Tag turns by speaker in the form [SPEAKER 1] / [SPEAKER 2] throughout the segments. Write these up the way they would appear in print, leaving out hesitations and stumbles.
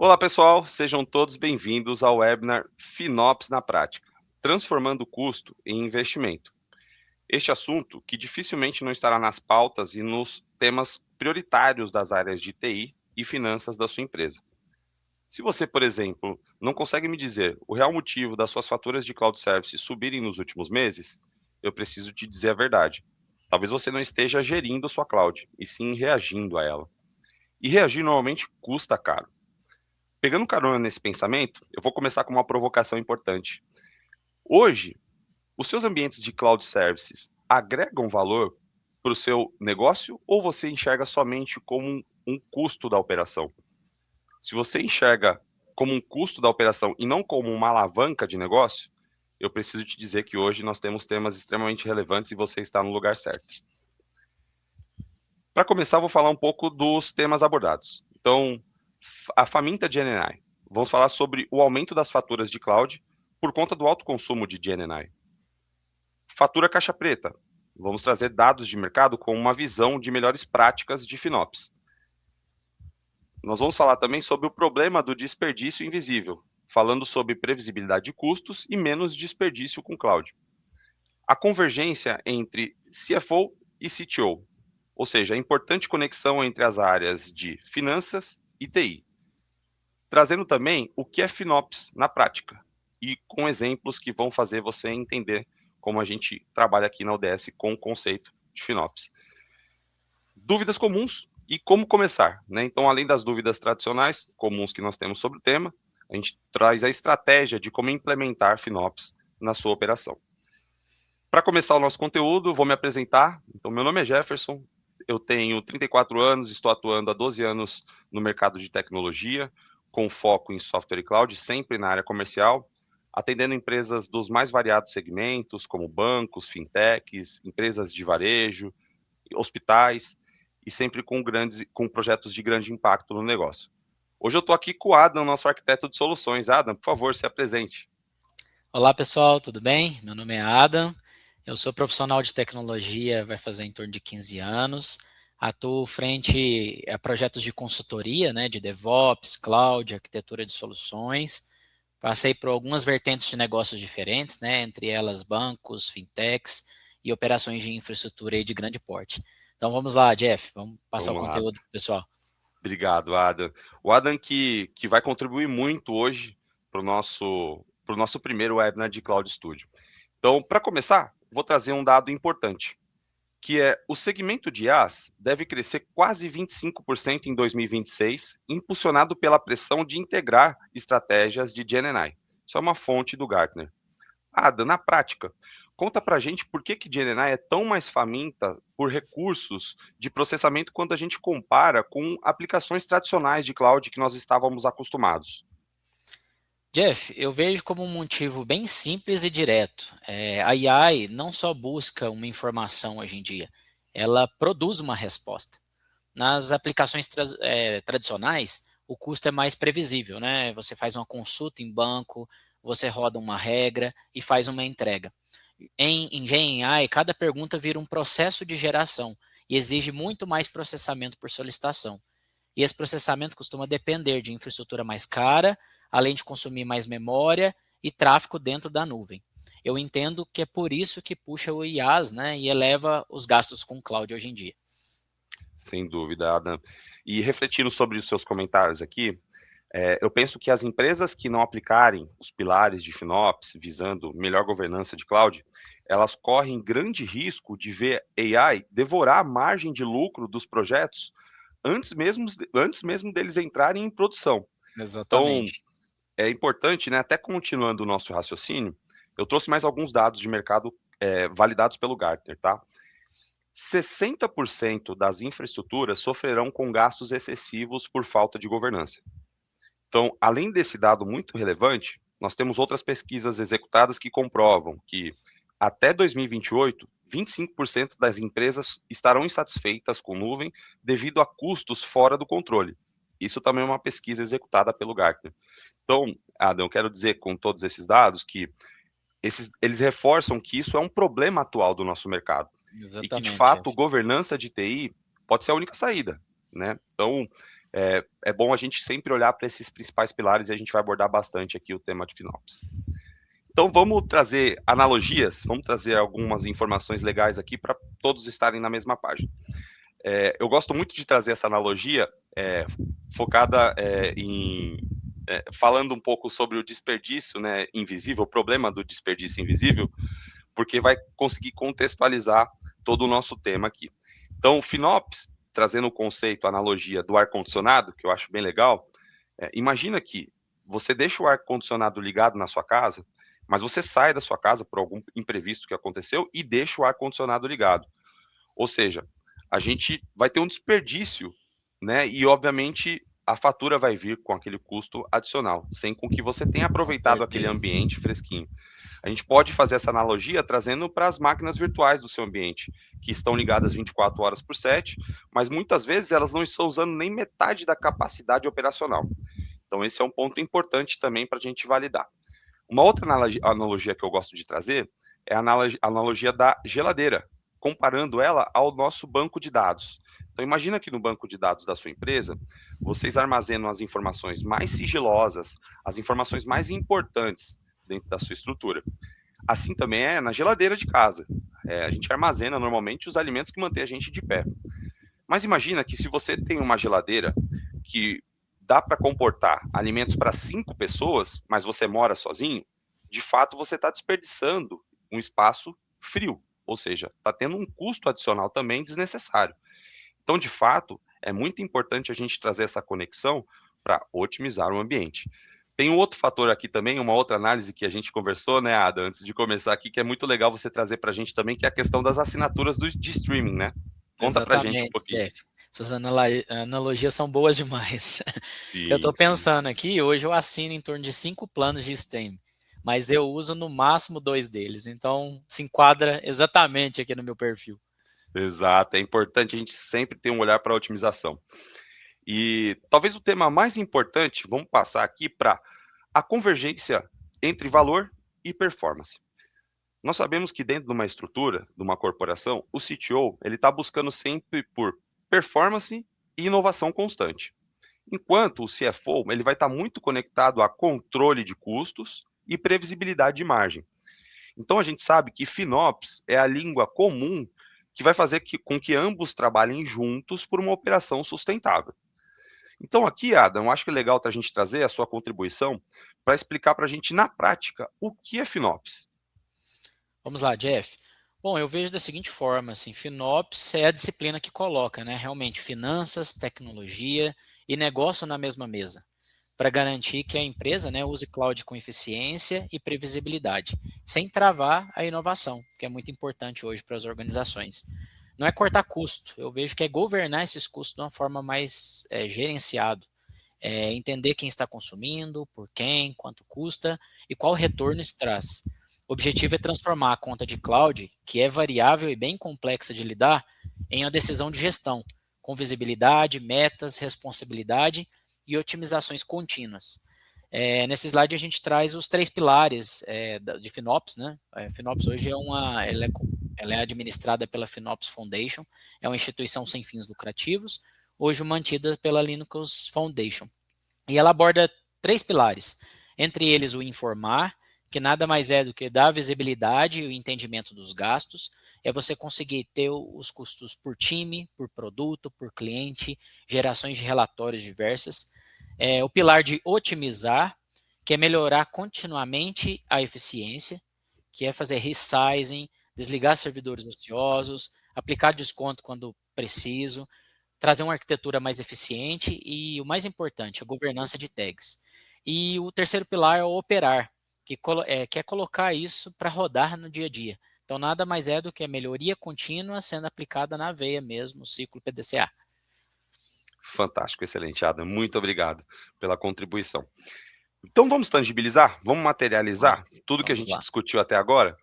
[SPEAKER 1] Olá, pessoal, sejam todos bem-vindos ao webinar FinOps na Prática, transformando o custo em investimento. Este assunto, que dificilmente não estará nas pautas e nos temas prioritários das áreas de TI e finanças da sua empresa. Se você, por exemplo, não consegue me dizer o real motivo das suas faturas de cloud service subirem nos últimos meses, eu preciso te dizer a verdade. Talvez você não esteja gerindo sua cloud, e sim reagindo a ela. E reagir normalmente custa caro. Pegando carona nesse pensamento, eu vou começar com uma provocação importante. Hoje, os seus ambientes de cloud services agregam valor para o seu negócio ou você enxerga somente como um custo da operação? Se você enxerga como um custo da operação e não como uma alavanca de negócio, eu preciso te dizer que hoje nós temos temas extremamente relevantes e você está no lugar certo. Para começar, vou falar um pouco dos temas abordados. Então, a faminta GenAI. Vamos falar sobre o aumento das faturas de cloud por conta do alto consumo de GenAI. Fatura caixa preta. Vamos trazer dados de mercado com uma visão de melhores práticas de FinOps. Nós vamos falar também sobre o problema do desperdício invisível, falando sobre previsibilidade de custos e menos desperdício com cloud. A convergência entre CFO e CTO, ou seja, a importante conexão entre as áreas de finanças e TI. Trazendo também o que é FinOps na prática e com exemplos que vão fazer você entender como a gente trabalha aqui na ODS com o conceito de FinOps. Dúvidas comuns e como começar, né? Então, além das dúvidas tradicionais comuns que nós temos sobre o tema, a gente traz a estratégia de como implementar FinOps na sua operação. Para começar o nosso conteúdo, vou me apresentar. Então, meu nome é Jefferson, eu tenho 34 anos, estou atuando há 12 anos no mercado de tecnologia, com foco em software e cloud, sempre na área comercial, atendendo empresas dos mais variados segmentos, como bancos, fintechs, empresas de varejo, hospitais, e sempre com projetos de grande impacto no negócio. Hoje eu estou aqui com o Adam, nosso arquiteto de soluções. Adam, por favor, se apresente.
[SPEAKER 2] Olá pessoal, tudo bem? Meu nome é Adam, eu sou profissional de tecnologia, vai fazer em torno de 15 anos, atuo frente a projetos de consultoria, né, de DevOps, Cloud, arquitetura de soluções, passei por algumas vertentes de negócios diferentes, né, entre elas bancos, fintechs e operações de infraestrutura aí de grande porte. Então vamos lá, Jeff, vamos passar o
[SPEAKER 1] Vamos lá.
[SPEAKER 2] conteúdo para o pessoal.
[SPEAKER 1] Obrigado, Adam. O Adam que vai contribuir muito hoje para o nosso primeiro webinar de Cloud Studio. Então, para começar, vou trazer um dado importante, que é o segmento de IaaS deve crescer quase 25% em 2026, impulsionado pela pressão de integrar estratégias de GenAI. Isso é uma fonte do Gartner. Ada, na prática, conta pra gente por que GenAI é tão mais faminta por recursos de processamento quando a gente compara com aplicações tradicionais de cloud que nós estávamos acostumados.
[SPEAKER 2] Jeff, eu vejo como um motivo bem simples e direto. A AI não só busca uma informação hoje em dia, ela produz uma resposta. Nas aplicações tradicionais, o custo é mais previsível, né? Você faz uma consulta em banco, você roda uma regra e faz uma entrega. Em GenAI, cada pergunta vira um processo de geração e exige muito mais processamento por solicitação. E esse processamento costuma depender de infraestrutura mais cara, além de consumir mais memória e tráfego dentro da nuvem. Eu entendo que é por isso que puxa o IaaS, né, e eleva os gastos com cloud hoje em dia.
[SPEAKER 1] Sem dúvida, Adam. E refletindo sobre os seus comentários aqui, eu penso que as empresas que não aplicarem os pilares de FinOps, visando melhor governança de cloud, elas correm grande risco de ver AI devorar a margem de lucro dos projetos antes mesmo deles entrarem em produção. Então,
[SPEAKER 2] Exatamente.
[SPEAKER 1] é importante, né, até continuando o nosso raciocínio, eu trouxe mais alguns dados de mercado validados pelo Gartner, tá? 60% das infraestruturas sofrerão com gastos excessivos por falta de governança. Então, além desse dado muito relevante, nós temos outras pesquisas executadas que comprovam que até 2028, 25% das empresas estarão insatisfeitas com nuvem devido a custos fora do controle. Isso também é uma pesquisa executada pelo Gartner. Então, Adam, eu quero dizer com todos esses dados que eles reforçam que isso é um problema atual do nosso mercado e que, de
[SPEAKER 2] Exatamente,
[SPEAKER 1] fato,
[SPEAKER 2] Jeff.
[SPEAKER 1] governança de TI pode ser a única saída, né? Então, é bom a gente sempre olhar para esses principais pilares e a gente vai abordar bastante aqui o tema de FinOps. Então vamos trazer analogias, vamos trazer algumas informações legais aqui para todos estarem na mesma página. Eu gosto muito de trazer essa analogia focada falando um pouco sobre o desperdício, né, invisível, o problema do desperdício invisível, porque vai conseguir contextualizar todo o nosso tema aqui. Então, o FinOps, trazendo o conceito, a analogia do ar-condicionado, que eu acho bem legal, imagina que você deixa o ar-condicionado ligado na sua casa, mas você sai da sua casa por algum imprevisto que aconteceu e deixa o ar-condicionado ligado. Ou seja, a gente vai ter um desperdício, né? E, obviamente, a fatura vai vir com aquele custo adicional, sem com que você tenha
[SPEAKER 2] Com
[SPEAKER 1] aproveitado aquele
[SPEAKER 2] certeza.
[SPEAKER 1] ambiente fresquinho. A gente pode fazer essa analogia trazendo para as máquinas virtuais do seu ambiente, que estão ligadas 24 horas por 7, mas muitas vezes elas não estão usando nem metade da capacidade operacional. Então, esse é um ponto importante também para a gente validar. Uma outra analogia que eu gosto de trazer é a analogia da geladeira, comparando ela ao nosso banco de dados. Então, imagina que no banco de dados da sua empresa, vocês armazenam as informações mais sigilosas, as informações mais importantes dentro da sua estrutura. Assim também é na geladeira de casa. A gente armazena normalmente os alimentos que mantêm a gente de pé. Mas imagina que se você tem uma geladeira que dá para comportar alimentos para 5 pessoas, mas você mora sozinho, de fato você está desperdiçando um espaço frio, ou seja, está tendo um custo adicional também desnecessário. Então, de fato, é muito importante a gente trazer essa conexão para otimizar o ambiente. Tem um outro fator aqui também, uma outra análise que a gente conversou, né, Ada, antes de começar aqui, que é muito legal você trazer para a gente também, que é a questão das assinaturas de streaming, né? Conta para a gente um
[SPEAKER 2] Exatamente,
[SPEAKER 1] pouquinho.
[SPEAKER 2] Jeff. Suas analogias são boas demais. Eu
[SPEAKER 1] Sim,
[SPEAKER 2] estou
[SPEAKER 1] sim.
[SPEAKER 2] pensando aqui, hoje eu assino em torno de 5 planos de stream, mas eu uso no máximo 2 deles, então se enquadra exatamente aqui no meu perfil.
[SPEAKER 1] Exato, é importante a gente sempre ter um olhar para a otimização. E talvez o tema mais importante, vamos passar aqui para a convergência entre valor e performance. Nós sabemos que dentro de uma estrutura, de uma corporação, o CTO ele está buscando sempre por performance e inovação constante. Enquanto o CFO ele vai estar muito conectado a controle de custos e previsibilidade de margem. Então a gente sabe que FinOps é a língua comum que vai fazer com que ambos trabalhem juntos por uma operação sustentável. Então aqui, Adam, eu acho que é legal a gente trazer a sua contribuição para explicar para a gente na prática o que é FinOps.
[SPEAKER 2] Vamos lá, Jeff. Bom, eu vejo da seguinte forma, assim, FinOps é a disciplina que coloca, né, realmente finanças, tecnologia e negócio na mesma mesa, para garantir que a empresa, né, use cloud com eficiência e previsibilidade, sem travar a inovação, que é muito importante hoje para as organizações. Não é cortar custo, eu vejo que é governar esses custos de uma forma mais gerenciado, entender quem está consumindo, por quem, quanto custa e qual retorno isso traz. O objetivo é transformar a conta de cloud, que é variável e bem complexa de lidar, em uma decisão de gestão, com visibilidade, metas, responsabilidade e otimizações contínuas. Nesse slide a gente traz os 3 pilares de FinOps, né? FinOps hoje ela é administrada pela FinOps Foundation, é uma instituição sem fins lucrativos, hoje mantida pela Linux Foundation. E ela aborda 3 pilares, entre eles o informar, que nada mais é do que dar visibilidade e o entendimento dos gastos, é você conseguir ter os custos por time, por produto, por cliente, gerações de relatórios diversas. O pilar de otimizar, que é melhorar continuamente a eficiência, que é fazer resizing, desligar servidores ociosos, aplicar desconto quando preciso, trazer uma arquitetura mais eficiente e, o mais importante, a governança de tags. E o terceiro pilar é o operar, que é colocar isso para rodar no dia a dia. Então, nada mais é do que a melhoria contínua sendo aplicada na veia mesmo, o ciclo PDCA.
[SPEAKER 1] Fantástico, excelente, Adam. Muito obrigado pela contribuição. Então vamos tangibilizar, vamos materializar tudo que a
[SPEAKER 2] Vamos
[SPEAKER 1] gente
[SPEAKER 2] lá.
[SPEAKER 1] discutiu até agora.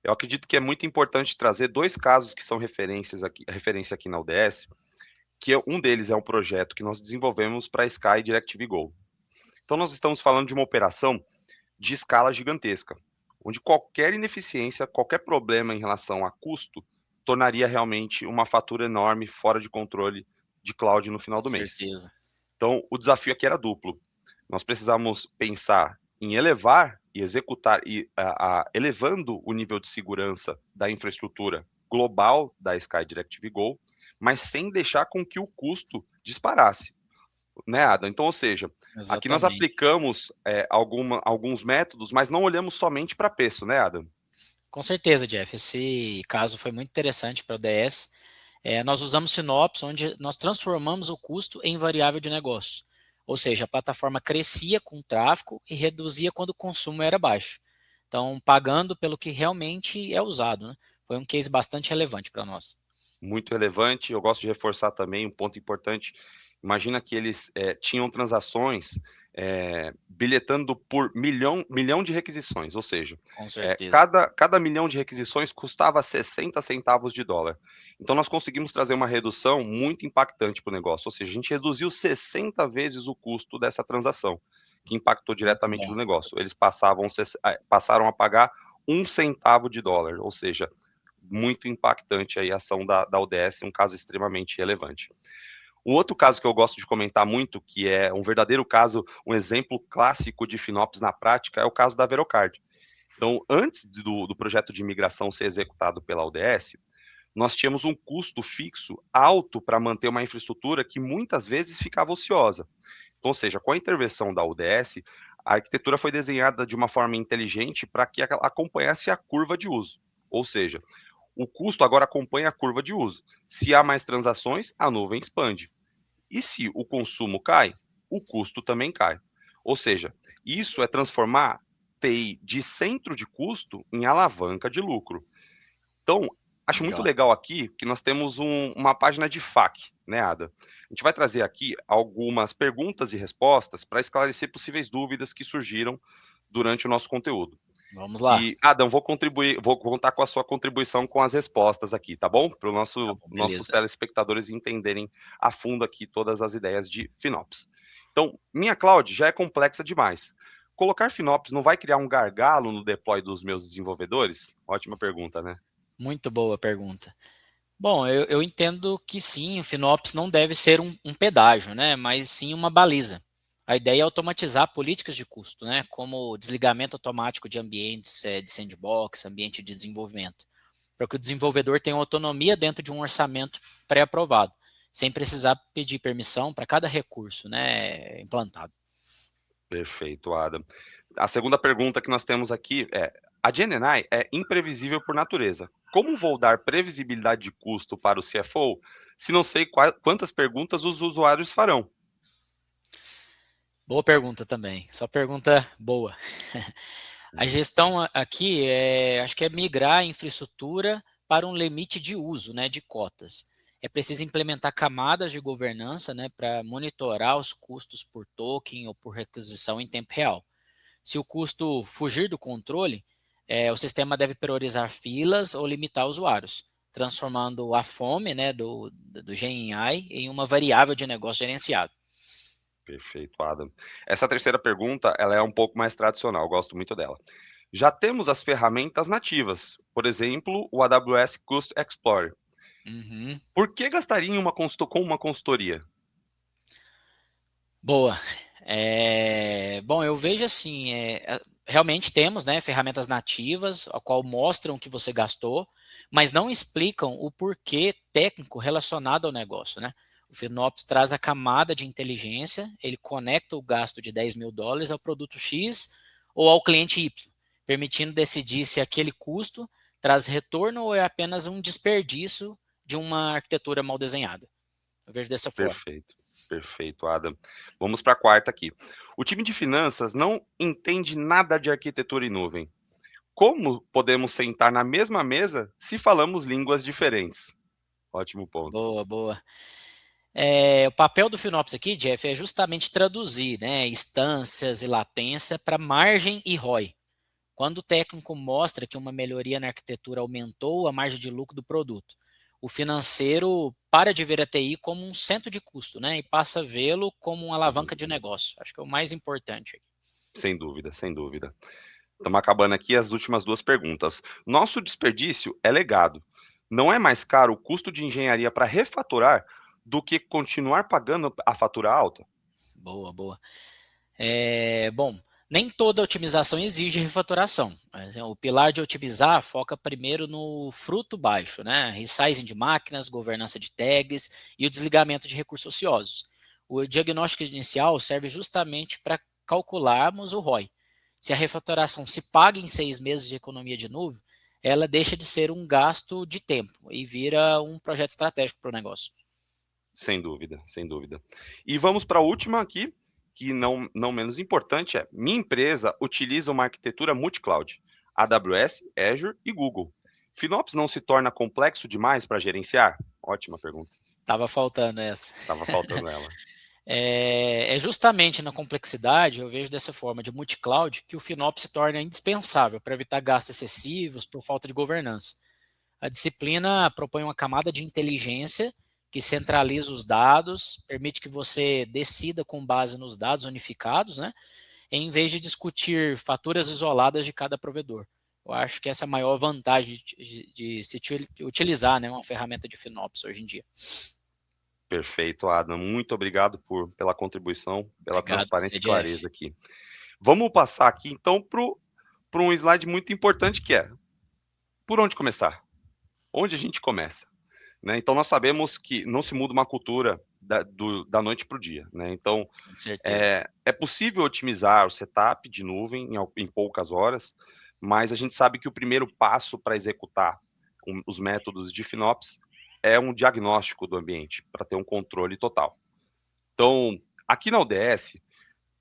[SPEAKER 1] Eu acredito que é muito importante trazer 2 casos que são referência aqui na UDS, que um deles é um projeto que nós desenvolvemos para a Sky DirecTV Go. Então nós estamos falando de uma operação de escala gigantesca, onde qualquer ineficiência, qualquer problema em relação a custo, tornaria realmente uma fatura enorme, fora de controle de cloud no final
[SPEAKER 2] Com
[SPEAKER 1] do mês.
[SPEAKER 2] certeza.
[SPEAKER 1] Então, o desafio aqui era duplo. Nós precisamos pensar em elevar e executar, elevando o nível de segurança da infraestrutura global da Sky Direct Go, mas sem deixar com que o custo disparasse, né, Adam? Então, ou seja, aqui nós
[SPEAKER 2] Exatamente.
[SPEAKER 1] aplicamos alguns métodos, mas não olhamos somente para preço, né, Adam?
[SPEAKER 2] Com certeza, Jeff. Esse caso foi muito interessante para o DS. Nós usamos Synops, onde nós transformamos o custo em variável de negócio. Ou seja, a plataforma crescia com o tráfego e reduzia quando o consumo era baixo. Então, pagando pelo que realmente é usado, né? Foi um case bastante relevante para nós.
[SPEAKER 1] Muito relevante. Eu gosto de reforçar também um ponto importante. Imagina que eles tinham transações bilhetando por milhão de requisições, ou seja,
[SPEAKER 2] Com certeza.
[SPEAKER 1] cada milhão de requisições custava 60 centavos de dólar. Então nós conseguimos trazer uma redução muito impactante para o negócio, ou seja, a gente reduziu 60 vezes o custo dessa transação, que impactou
[SPEAKER 2] Muito
[SPEAKER 1] diretamente
[SPEAKER 2] bom.
[SPEAKER 1] no negócio. Eles passaram a pagar 1 centavo de dólar, ou seja, muito impactante aí a ação da ODS, um caso extremamente relevante. Um outro caso que eu gosto de comentar muito, que é um verdadeiro caso, um exemplo clássico de FinOps na prática, é o caso da Verocard. Então, antes do projeto de migração ser executado pela ODS, nós tínhamos um custo fixo alto para manter uma infraestrutura que muitas vezes ficava ociosa. Então, ou seja, com a intervenção da ODS, a arquitetura foi desenhada de uma forma inteligente para que acompanhasse a curva de uso. Ou seja, o custo agora acompanha a curva de uso. Se há mais transações, a nuvem expande. E se o consumo cai, o custo também cai. Ou seja, isso é transformar TI de centro de custo em alavanca de lucro. Então, acho muito
[SPEAKER 2] Legal.
[SPEAKER 1] legal aqui que nós temos uma página de FAQ, né, Ada? A gente vai trazer aqui algumas perguntas e respostas para esclarecer possíveis dúvidas que surgiram durante o nosso conteúdo.
[SPEAKER 2] Vamos lá.
[SPEAKER 1] E, Adam, vou contar com a sua contribuição com as respostas aqui, tá bom? Para os
[SPEAKER 2] Tá bom,
[SPEAKER 1] nossos
[SPEAKER 2] beleza.
[SPEAKER 1] telespectadores entenderem a fundo aqui todas as ideias de FinOps. Então, minha cloud já é complexa demais. Colocar FinOps não vai criar um gargalo no deploy dos meus desenvolvedores? Ótima pergunta, né?
[SPEAKER 2] Muito boa pergunta. Bom, eu entendo que sim, o FinOps não deve ser um pedágio, né? Mas sim uma baliza. A ideia é automatizar políticas de custo, né? Como o desligamento automático de ambientes de sandbox, ambiente de desenvolvimento, para que o desenvolvedor tenha autonomia dentro de um orçamento pré-aprovado, sem precisar pedir permissão para cada recurso, né, implantado.
[SPEAKER 1] Perfeito, Adam. A segunda pergunta que nós temos aqui é: a GenAI é imprevisível por natureza. Como vou dar previsibilidade de custo para o CFO se não sei quantas perguntas os usuários farão?
[SPEAKER 2] Boa pergunta também, só pergunta boa. A gestão aqui acho que é migrar a infraestrutura para um limite de uso, né, de cotas. É preciso implementar camadas de governança, né, para monitorar os custos por token ou por requisição em tempo real. Se o custo fugir do controle, o sistema deve priorizar filas ou limitar usuários, transformando a fome, né, do GenAI em uma variável de negócio gerenciado.
[SPEAKER 1] Perfeito, Adam. Essa terceira pergunta, ela é um pouco mais tradicional, eu gosto muito dela. Já temos as ferramentas nativas, por exemplo, o AWS Cost Explorer.
[SPEAKER 2] Uhum.
[SPEAKER 1] Por que gastaria com uma consultoria?
[SPEAKER 2] Boa. Bom, eu vejo assim, realmente temos, né, ferramentas nativas, a qual mostram o que você gastou, mas não explicam o porquê técnico relacionado ao negócio, né? O FinOps traz a camada de inteligência, ele conecta o gasto de US$ 10.000 ao produto X ou ao cliente Y, permitindo decidir se aquele custo traz retorno ou é apenas um desperdício de uma arquitetura mal desenhada. Eu vejo dessa forma.
[SPEAKER 1] Perfeito, perfeito, Adam. Vamos para a quarta aqui. O time de finanças não entende nada de arquitetura em nuvem. Como podemos sentar na mesma mesa se falamos línguas diferentes? Ótimo ponto.
[SPEAKER 2] Boa, boa. O papel do FinOps aqui, Jeff, é justamente traduzir, né, instâncias e latência para margem e ROI. Quando o técnico mostra que uma melhoria na arquitetura aumentou a margem de lucro do produto, o financeiro para de ver a TI como um centro de custo, né, e passa a vê-lo como uma alavanca de
[SPEAKER 1] Uhum.
[SPEAKER 2] negócio. Acho que é o mais importante.
[SPEAKER 1] Sem dúvida, sem dúvida. Estamos acabando aqui as últimas duas perguntas. Nosso desperdício é legado. Não é mais caro o custo de engenharia para refaturar do que continuar pagando a fatura alta?
[SPEAKER 2] Boa, boa. Bom, nem toda otimização exige refatoração. O pilar de otimizar foca primeiro no fruto baixo, né? Resizing de máquinas, governança de tags e o desligamento de recursos ociosos. O diagnóstico inicial serve justamente para calcularmos o ROI. Se a refatoração se paga em 6 meses de economia de nuvem, ela deixa de ser um gasto de tempo e vira um projeto estratégico para o negócio.
[SPEAKER 1] Sem dúvida, sem dúvida. E vamos para a última aqui, que não menos importante, minha empresa utiliza uma arquitetura multi-cloud, AWS, Azure e Google. FinOps não se torna complexo demais para gerenciar? Ótima pergunta.
[SPEAKER 2] Tava faltando essa.
[SPEAKER 1] Estava faltando ela.
[SPEAKER 2] É justamente na complexidade, eu vejo dessa forma, de multi-cloud, que o FinOps se torna indispensável para evitar gastos excessivos por falta de governança. A disciplina propõe uma camada de inteligência que centraliza os dados, permite que você decida com base nos dados unificados, né, em vez de discutir faturas isoladas de cada provedor. Eu acho que essa é a maior vantagem de se utilizar, né, uma ferramenta de FinOps hoje em dia.
[SPEAKER 1] Perfeito, Adam. Muito obrigado pela contribuição, pela
[SPEAKER 2] Obrigado,
[SPEAKER 1] transparência e
[SPEAKER 2] CDF.
[SPEAKER 1] clareza aqui. Vamos passar aqui, então, para um slide muito importante, que é por onde começar? Onde a gente começa? Né? Então, nós sabemos que não se muda uma cultura da noite para o dia. Né? Então,
[SPEAKER 2] Com certeza.
[SPEAKER 1] é possível otimizar o setup de nuvem em poucas horas, mas a gente sabe que o primeiro passo para executar os métodos de FinOps é um diagnóstico do ambiente, para ter um controle total. Então, aqui na ODS,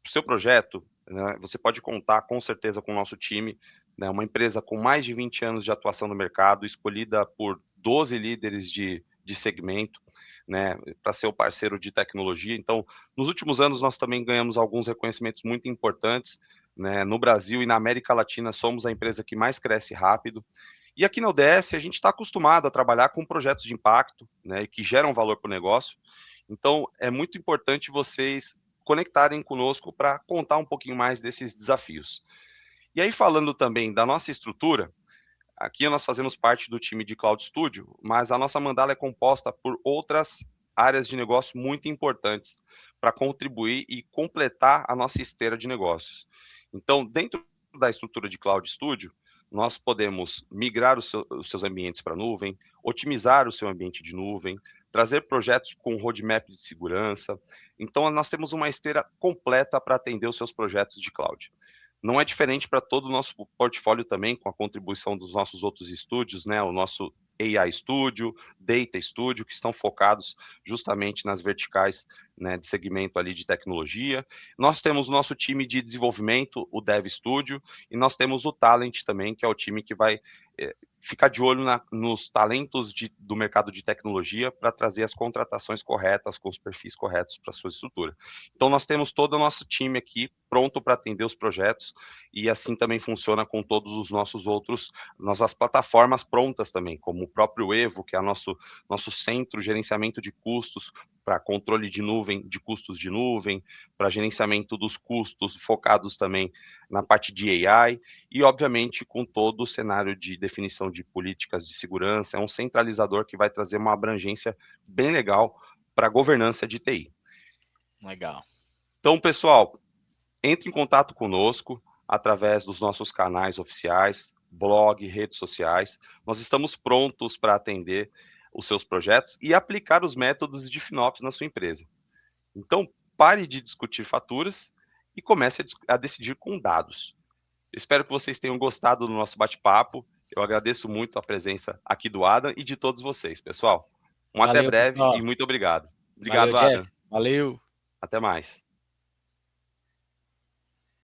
[SPEAKER 1] o seu projeto, né, você pode contar com certeza com o nosso time, né, uma empresa com mais de 20 anos de atuação no mercado, escolhida por 12 líderes de segmento, né, para ser o parceiro de tecnologia. Então, nos últimos anos, nós também ganhamos alguns reconhecimentos muito importantes, né, no Brasil e na América Latina, somos a empresa que mais cresce rápido. E aqui na ODS, a gente está acostumado a trabalhar com projetos de impacto, né, que geram valor para o negócio. Então, é muito importante vocês conectarem conosco para contar um pouquinho mais desses desafios. E aí, falando também da nossa estrutura, aqui nós fazemos parte do time de Cloud Studio, mas a nossa mandala é composta por outras áreas de negócio muito importantes para contribuir e completar a nossa esteira de negócios. Então, dentro da estrutura de Cloud Studio, nós podemos migrar os seus ambientes para a nuvem, otimizar o seu ambiente de nuvem, trazer projetos com roadmap de segurança. Então, nós temos uma esteira completa para atender os seus projetos de cloud. Não é diferente para todo o nosso portfólio também, com a contribuição dos nossos outros estúdios, né? O nosso AI Studio, Data Studio, que estão focados justamente nas verticais, né, de segmento ali de tecnologia. Nós temos o nosso time de desenvolvimento, o Dev Studio, e nós temos o Talent também, que é o time que vai ficar de olho nos talentos do mercado de tecnologia para trazer as contratações corretas, com os perfis corretos para a sua estrutura. Então, nós temos todo o nosso time aqui pronto para atender os projetos, e assim também funciona com todos os nossas plataformas prontas também, como o próprio Evo, que é nosso centro de gerenciamento de custos, para controle de nuvem, de custos de nuvem, para gerenciamento dos custos, focados também na parte de AI, e obviamente com todo o cenário de definição de políticas de segurança, é um centralizador que vai trazer uma abrangência bem legal para a governança de TI.
[SPEAKER 2] Legal.
[SPEAKER 1] Então, pessoal, entre em contato conosco através dos nossos canais oficiais, blog, redes sociais. Nós estamos prontos para atender os seus projetos e aplicar os métodos de FinOps na sua empresa. Então, pare de discutir faturas e comece a decidir com dados. Eu espero que vocês tenham gostado do nosso bate-papo. Eu agradeço muito a presença aqui do Adam e de todos vocês, pessoal. Até
[SPEAKER 2] Valeu,
[SPEAKER 1] breve
[SPEAKER 2] pessoal.
[SPEAKER 1] e muito obrigado.
[SPEAKER 2] Valeu,
[SPEAKER 1] Obrigado,
[SPEAKER 2] Jeff.
[SPEAKER 1] Adam.
[SPEAKER 2] Valeu.
[SPEAKER 1] Até mais.